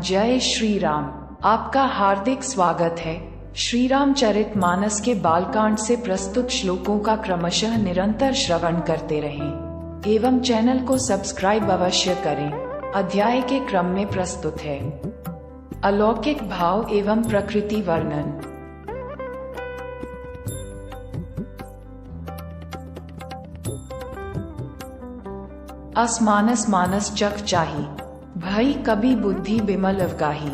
जय श्री राम। आपका हार्दिक स्वागत है। श्री रामचरितमानस के बालकांड से प्रस्तुत श्लोकों का क्रमशः निरंतर श्रवण करते रहें एवं चैनल को सब्सक्राइब अवश्य करें। अध्याय के क्रम में प्रस्तुत है अलौकिक भाव एवं प्रकृति वर्णन। असमानस मानस चख चाही, भई कभी बुद्धि बिमल अवगाही।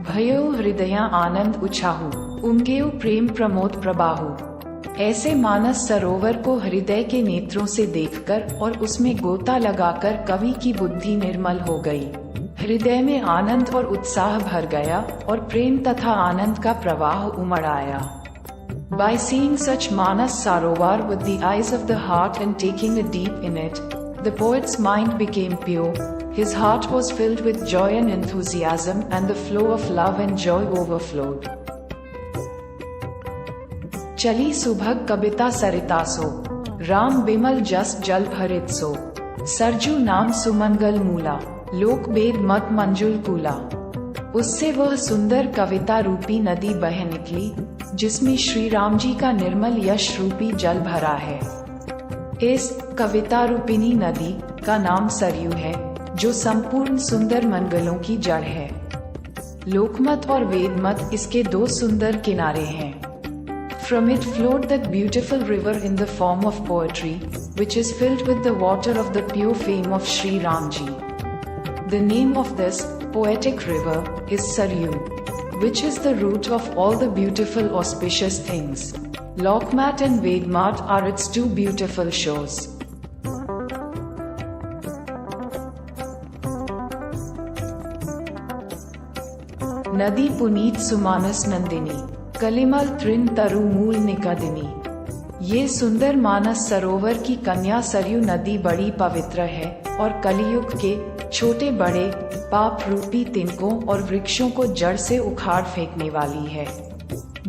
भयो हृदया आनंद उछाहु, उमगेउ प्रेम प्रमोद प्रबाहु। ऐसे मानस सरोवर को हृदय के नेत्रों से देखकर और उसमें गोता लगाकर कवि की बुद्धि निर्मल हो गई। हृदय में आनंद और उत्साह भर गया और प्रेम तथा आनंद का प्रवाह उमड़ आया। By seeing such Manas Sarovar with the eyes of the heart and taking a deep in it, the poet's mind became pure, his heart was filled with joy and enthusiasm, and the flow of love and joy overflowed. चली सुभग कविता सरितासो, राम बिमल जस जल भरित सो। सरजू नाम सुमंगल मूला, लोक वेद मत मंजुल कूला। उससे वह सुंदर कविता रूपी नदी बह निकली, जिसमें श्री राम जी का निर्मल यश रूपी जल भरा है। इस कविता रूपिणी नदी का नाम सरयू है, जो संपूर्ण सुंदर मंगलों की जड़ है। लोकमत और वेदमत इसके दो सुंदर किनारे हैं। From it flowed that beautiful river in the form of poetry, which is filled with the water of the pure fame of Sri Ramji. The name of this poetic river is Saryu, which is the root of all the beautiful auspicious things. Lokmat and Vedmat are its two beautiful shores. नदी पुनीत सुमानस नंदिनी, कलिमल तृण तरु मूल निकदिनी। ये सुंदर मानस सरोवर की कन्या सरयू नदी बड़ी पवित्र है और कलियुग के छोटे बड़े पाप रूपी तिनकों और वृक्षों को जड़ से उखाड़ फेंकने वाली है।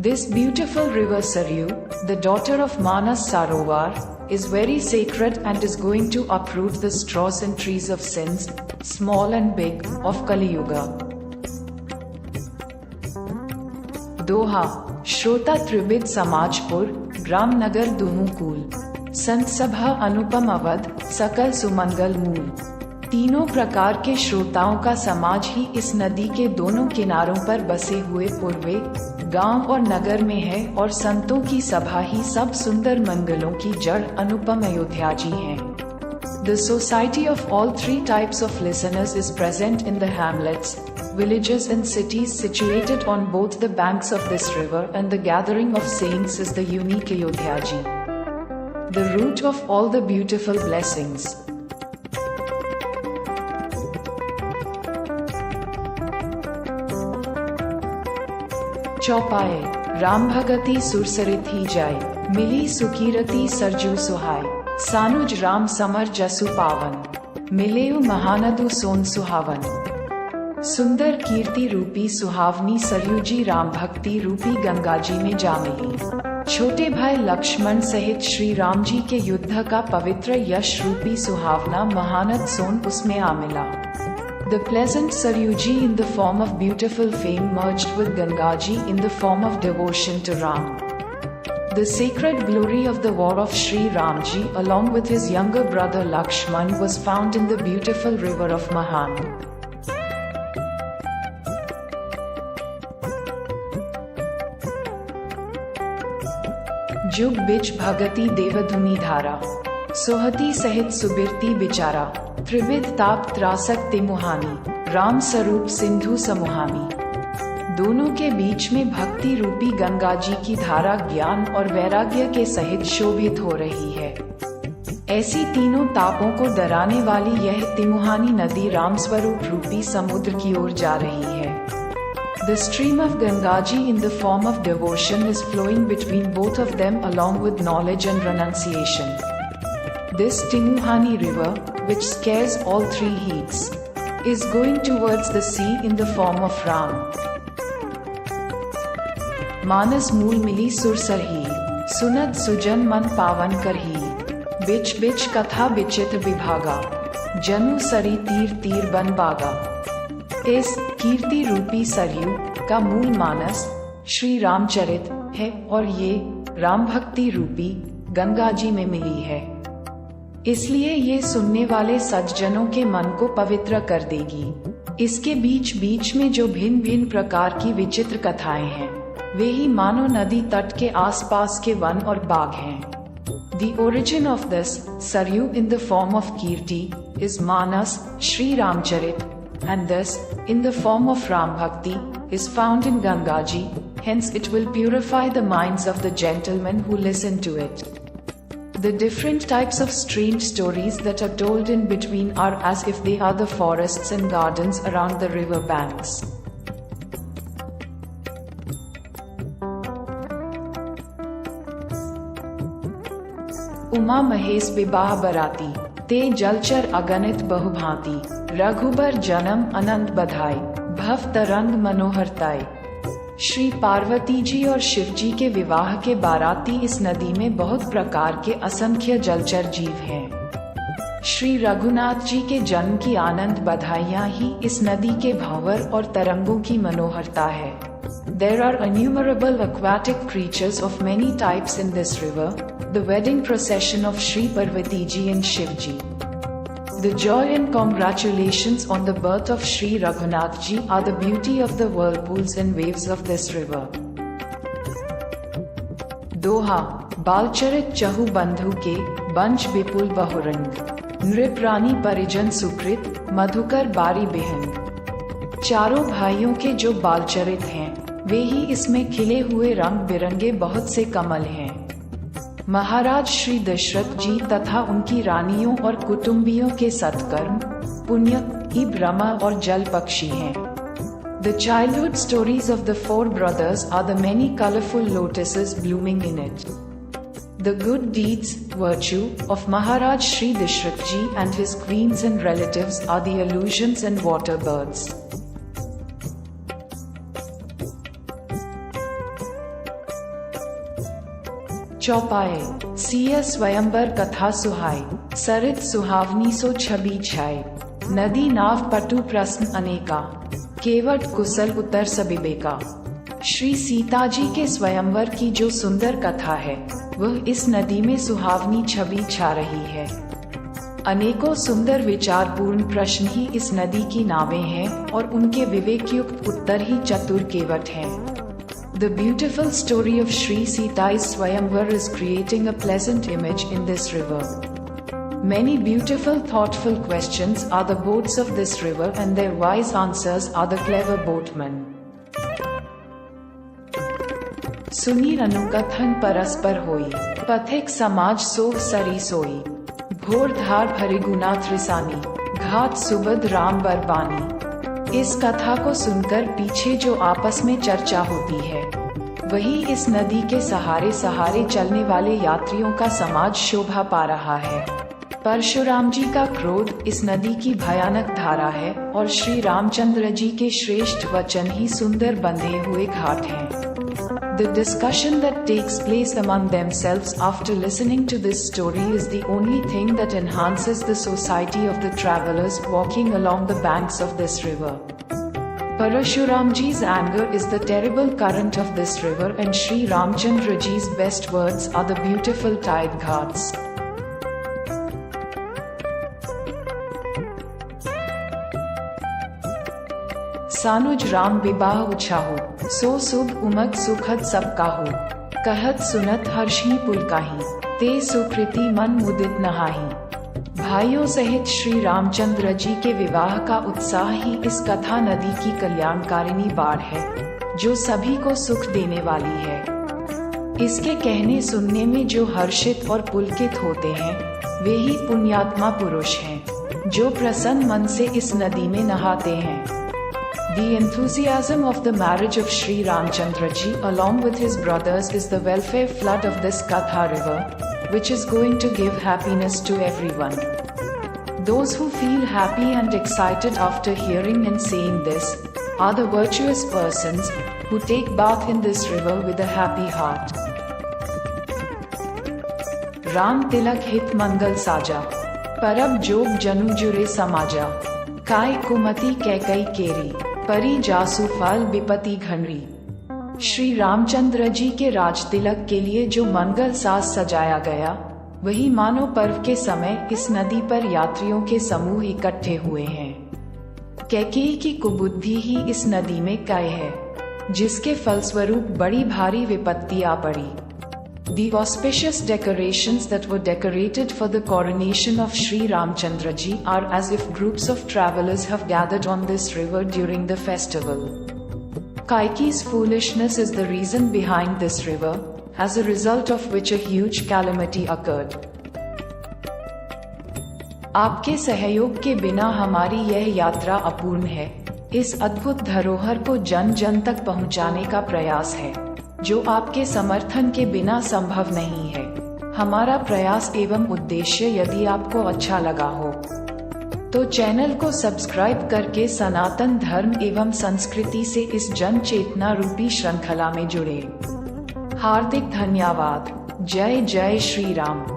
This beautiful river Saryu, the daughter of Manas Sarovar, is very sacred and is going to uproot the straws and trees of sins, small and big, of Kali Yuga. दोहा श्रोता त्रिविध समाजपुर, ग्राम नगर दुमुकूल। संत सभा अनुपम अवध, सकल सुमंगल मूल। तीनों प्रकार के श्रोताओं का समाज ही इस नदी के दोनों किनारों पर बसे हुए पूर्वे गांव और नगर में है, और संतों की सभा ही सब सुंदर मंगलों की जड़ अनुपम अयोध्या जी है। The society of all three types of listeners is present in the hamlets, villages and cities situated on both the banks of this river, and the gathering of saints is the unique Ayodhya ji, the root of all the beautiful blessings. चौपाए Ram भगति सुरसरित ही जाय, मिली सुकीरति Sarju सुहाय। सानुज Ram summer जसु पावन, मिलेउ महानदु सोन सुहावन। सुंदर कीर्ति रूपी सुहावनी सरयू जी राम भक्ति रूपी गंगा जी में जा मिली। छोटे भाई लक्ष्मण सहित श्री राम जी के युद्ध का पवित्र यश रूपी सुहावना महानद सोन उसमें आ मिला। The pleasant Saryuji in the form of beautiful fame merged with Gangaji in the form of devotion to Ram. The sacred glory of the war of Sri Ramji along with his younger brother Lakshman was found in the beautiful river of Mahan. जुग बिच भगति देवधुनी धारा, सोहती सहित सुबिरती बिचारा। त्रिविध ताप त्रासक तिमुहानी, राम स्वरूप सिंधु समुहानी। दोनों के बीच में भक्ति रूपी गंगा जी की धारा ज्ञान और वैराग्य के सहित शोभित हो रही है। ऐसी तीनों तापों को डराने वाली यह तिमुहानी नदी राम स्वरूप रूपी समुद्र की ओर जा रही है। The stream of Gangaji in the form of devotion is flowing between both of them along with knowledge and renunciation. This Timuhani river, which scares all three heats, is going towards the sea in the form of Ram. मानस मूल मिली सुरसर ही, सुनत सुजन मन पावन करही। बिच बिच कथा बिचित विभागा, जनु सरी तीर तीर बन बागा। इस कीर्ति रूपी सरयू का मूल मानस श्री रामचरित है और ये राम भक्ति रूपी गंगा जी में मिली है। इसलिए ये सुनने वाले सज्जनों के मन को पवित्र कर देगी। इसके बीच बीच में जो भिन्न भिन्न प्रकार की विचित्र कथाएं हैं वे ही मानो नदी तट के आसपास के वन और बाग हैं। The origin of this Saryu in the form of Kirti is Manas Shri Ramcharit, and this in the form of Ram Bhakti is found in Gangaji. Hence it will purify the minds of the gentlemen who listen to it. The different types of strange stories that are told in between are as if they are the forests and gardens around the river banks. Uma Mahesh विवाह बराती, ते जलचर अगणित बहुभांति, रघुबर जन्म अनंत बधाई, भव तरंग मनोहरताई। श्री पार्वती जी और शिव जी के विवाह के बाराती इस नदी में बहुत प्रकार के असंख्य जलचर जीव हैं। श्री रघुनाथ जी के जन्म की आनंद बधाइयाँ ही इस नदी के भंवर और तरंगों की मनोहरता है। There are innumerable aquatic creatures of many types in this river, the wedding procession of Shri Parvati ji and Shiv ji. The joy and congratulations on the birth of Shri Raghunath ji are the beauty of the whirlpools and waves of this river. दोहा बालचरित चहु बंधु के बंश विपुल बहुरंग, नृप रानी परिजन सुकृत मधुकर बारी बेहंग। चारों भाइयों के जो बालचरित हैं वे ही इसमें खिले हुए रंग बिरंगे बहुत से कमल हैं। महाराज श्री दशरथ जी तथा उनकी रानियों और कुटुंबियों के सत्कर्म पुण्य ही ब्रह्मा और जल पक्षी हैं। The childhood stories of the four brothers are the many colorful lotuses blooming in it. The good deeds, virtue of Maharaj Shri Dashrath ji and his queens and relatives are the illusions and water birds. चौपाए Siya स्वयंवर कथा सुहाई, सरित सुहावनी सो छवि छाई, नदी नाव पटु प्रश्न अनेका, केवट कुशल उत्तर सबिबेका। श्री सीता जी के स्वयंवर की जो सुंदर कथा है वह इस नदी में सुहावनी छवि छा रही है। अनेकों सुंदर विचारपूर्ण प्रश्न ही इस नदी की नावें हैं और उनके विवेकयुक्त उत्तर ही चतुर केवट हैं। The beautiful story of Shri Sita's Swayamvar is creating a pleasant image in this river. Many beautiful thoughtful questions are the boats of this river and their wise answers are the clever boatmen. सुनी अनुकथन परस्पर होई, पथिक समाज सोव सरी सोई, घोर धार भरी गुना त्रिसानी, घात सुबद राम बरबानी। इस कथा को सुनकर पीछे जो आपस में चर्चा होती है वही इस नदी के सहारे सहारे चलने वाले यात्रियों का समाज शोभा पा रहा है। परशुराम जी का क्रोध इस नदी की भयानक धारा है और श्री रामचंद्र जी के श्रेष्ठ वचन ही सुंदर बंधे हुए घाट हैं। The discussion that takes place among themselves after listening to this story is the only thing that enhances the society of the travelers walking along the banks of this river. Parashuram ji's anger is the terrible current of this river and Shri Ramchandra ji's best words are the beautiful tide ghats. सानुज Ram विवाह उछाहु, सो शुभ उमग सुखद सब काहू, कहत सुनत हर्षी पुलकाही, ते सुकृति मन मुदित नहाही। भाइयों सहित श्री रामचंद्र जी के विवाह का उत्साह ही इस कथा नदी की कल्याणकारिणी बाढ़ है जो सभी को सुख देने वाली है। इसके कहने सुनने में जो हर्षित और पुलकित होते हैं वे ही पुण्यात्मा पुरुष हैं जो प्रसन्न मन से इस नदी में नहाते हैं। The enthusiasm of the marriage of Shri Ramchandra ji along with his brothers is the welfare flood of this Katha river, which is going to give happiness to everyone. Those who feel happy and excited after hearing and saying this are the virtuous persons who take bath in this river with a happy heart. Ram tilak hit mangal saja, parab jog janu jure samaja, काय कुमति कैकई केरी, परी जासु फल विपति घनरी। श्री रामचंद्र जी के राज तिलक के लिए जो मंगल साज सजाया गया, वही मानो पर्व के समय इस नदी पर यात्रियों के समूह इकट्ठे हुए हैं। कैकेयी की कुबुद्धि ही इस नदी में काय है, जिसके फलस्वरूप बड़ी भारी विपत्ति आ पड़ी। The auspicious decorations that were decorated for the coronation of Sri Ramchandra ji are as if groups of travelers have gathered on this river during the festival. Kaikeyi's foolishness is the reason behind this river, as a result of which a huge calamity occurred. आपके सहयोग के बिना हमारी यह यात्रा अपूर्ण है। इस अद्भुत धरोहर को जन जन तक पहुंचाने का प्रयास है, जो आपके समर्थन के बिना संभव नहीं है। हमारा प्रयास एवं उद्देश्य यदि आपको अच्छा लगा हो, तो चैनल को सब्सक्राइब करके सनातन धर्म एवं संस्कृति से इस जन चेतना रूपी श्रृंखला में जुड़े। हार्दिक धन्यवाद। जय जय श्री राम।